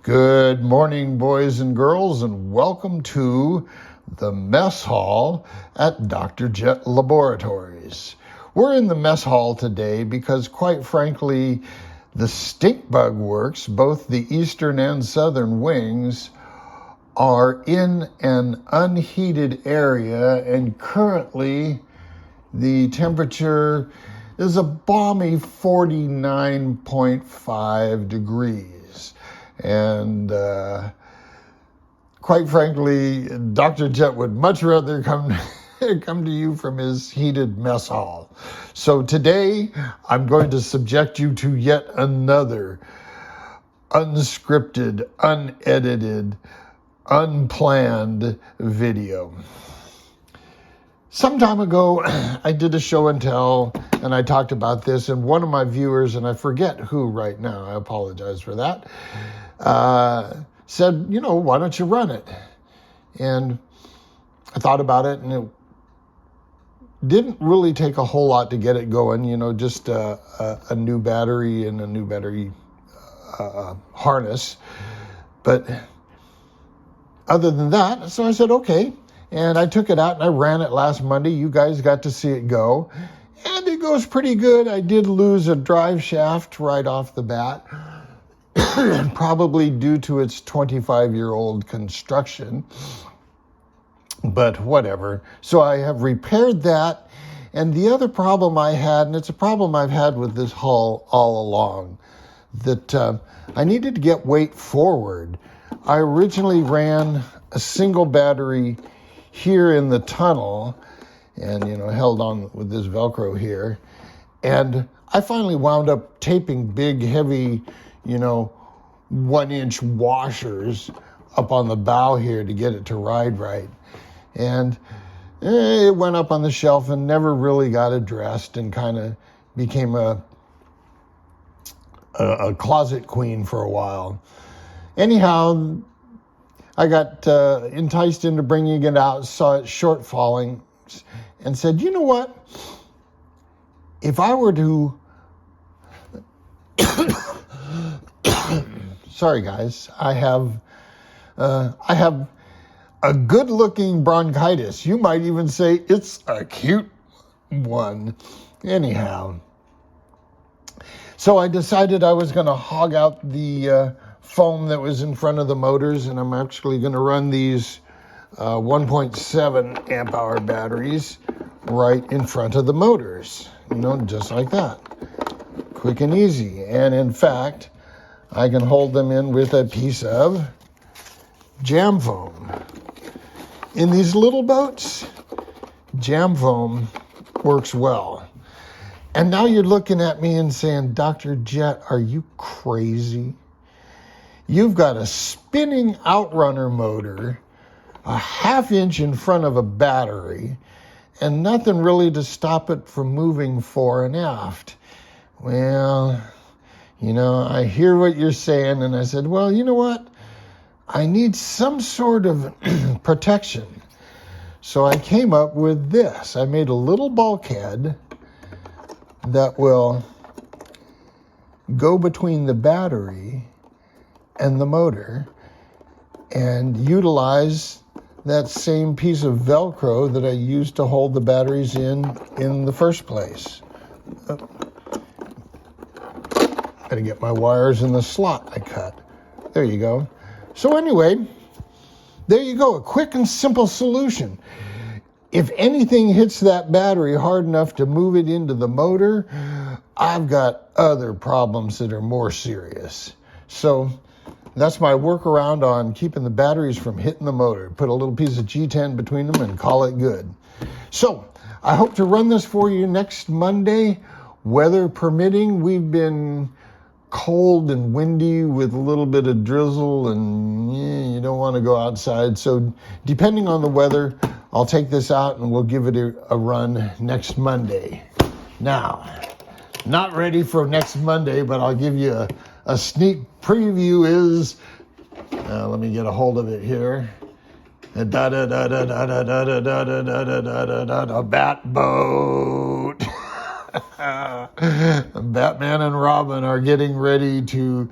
Good morning, boys and girls, and welcome to the mess hall at Dr. Jet Laboratories. We're in the mess hall today because, quite frankly, the stink bug works, both the eastern and southern wings, are in an unheated area, and currently the temperature is a balmy 49.5 degrees. And quite frankly, Dr. Jet would much rather come to you from his heated mess hall. So today, I'm going to subject you to yet another unscripted, unedited, unplanned video. Some time ago, I did a show and tell, and I talked about this, and one of my viewers, and I forget who right now, I apologize for that, said, why don't you run it? And I thought about it, and it didn't really take a whole lot to get it going, just a new battery and a new battery harness. But other than that, so I said, okay. And I took it out and I ran it last Monday. You guys got to see it go. And it goes pretty good. I did lose a drive shaft right off the bat, probably due to its 25-year-old construction. But whatever. So I have repaired that. And the other problem I had, and it's a problem I've had with this hull all along, that I needed to get weight forward. I originally ran a single battery here in the tunnel and, held on with this Velcro here. And I finally wound up taping big, heavy, 1-inch washers up on the bow here to get it to ride right. And it went up on the shelf and never really got addressed and kind of became a closet queen for a while. Anyhow, I got enticed into bringing it out, saw it shortfalling, and said, you know what? If I were to... Sorry, guys. I have a good-looking bronchitis. You might even say it's a cute one. Anyhow. So I decided I was going to hog out the foam that was in front of the motors, and I'm actually going to run these 1.7 amp hour batteries right in front of the motors, just like that. Quick and easy. And in fact, I can hold them in with a piece of jam foam. In these little boats, jam foam works well. And now you're looking at me and saying, Dr. Jet, are you crazy? You've got a spinning outrunner motor, a half-inch in front of a battery, and nothing really to stop it from moving fore and aft. Well, I hear what you're saying, and I said, well, you know what? I need some sort of protection. So I came up with this. I made a little bulkhead that will go between the battery and the motor and utilize that same piece of Velcro that I used to hold the batteries in the first place. Gotta get my wires in the slot I cut. There you go. So anyway, there you go. A quick and simple solution. If anything hits that battery hard enough to move it into the motor, I've got other problems that are more serious. So that's my workaround on keeping the batteries from hitting the motor. Put a little piece of G10 between them and call it good. So I hope to run this for you next Monday, weather permitting. We've been cold and windy with a little bit of drizzle, and you don't want to go outside. So depending on the weather, I'll take this out and we'll give it a run next Monday. Now, not ready for next Monday, but I'll give you a sneak preview is, let me get a hold of it here. A bat boat. Batman and Robin are getting ready to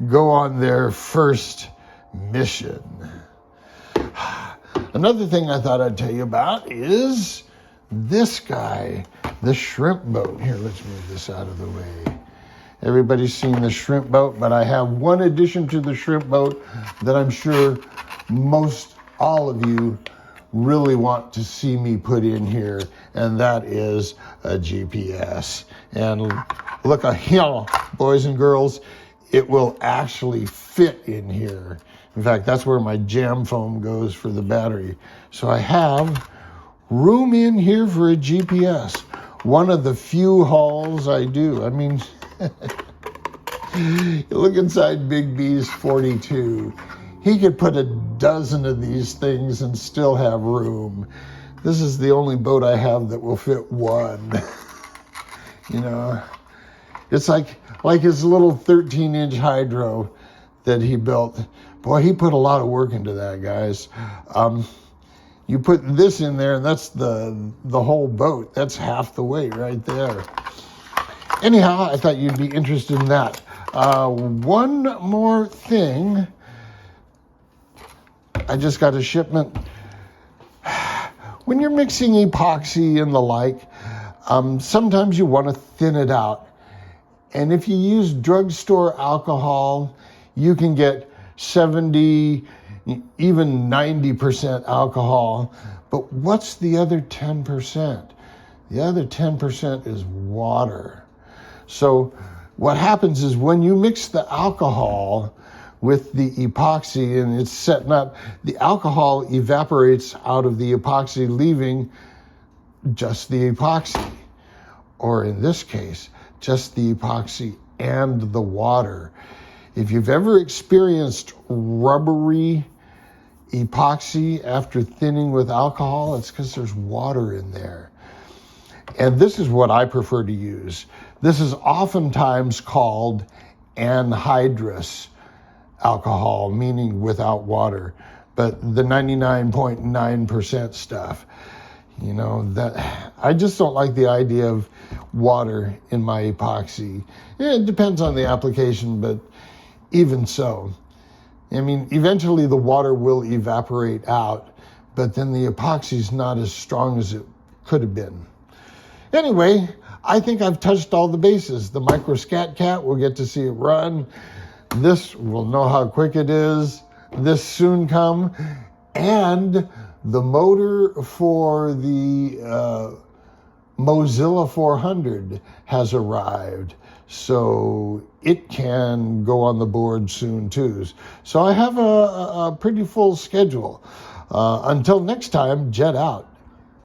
go on their first mission. Another thing I thought I'd tell you about is this guy, the shrimp boat. Here, let's move this out of the way. Everybody's seen the shrimp boat, but I have one addition to the shrimp boat that I'm sure most all of you really want to see me put in here, and that is a GPS. And look here, boys and girls, it will actually fit in here. In fact, that's where my jam foam goes for the battery. So I have room in here for a GPS. One of the few hauls I do. I mean, you look inside Big B's 42. He could put a dozen of these things and still have room. This is the only boat I have that will fit one. You know, it's like his little 13-inch hydro that he built. Boy, he put a lot of work into that, guys. You put this in there, and that's the whole boat. That's half the weight right there. Anyhow, I thought you'd be interested in that. One more thing. I just got a shipment. When you're mixing epoxy and the like, sometimes you want to thin it out. And if you use drugstore alcohol, you can get 70, even 90% alcohol. But what's the other 10%? The other 10% is water. So what happens is when you mix the alcohol with the epoxy and it's setting up, the alcohol evaporates out of the epoxy, leaving just the epoxy. Or in this case, just the epoxy and the water. If you've ever experienced rubbery epoxy after thinning with alcohol, it's because there's water in there. And this is what I prefer to use. This is oftentimes called anhydrous alcohol, meaning without water, but the 99.9% stuff, you know, that I just don't like the idea of water in my epoxy. It depends on the application, but even so, I mean, eventually the water will evaporate out, but then the epoxy's not as strong as it could have been. Anyway, I think I've touched all the bases. The Micro Scat Cat, we'll get to see it run. This, we'll know how quick it is. This soon come. And the motor for the Mozilla 400 has arrived. So it can go on the board soon too. So I have a pretty full schedule. Until next time, jet out.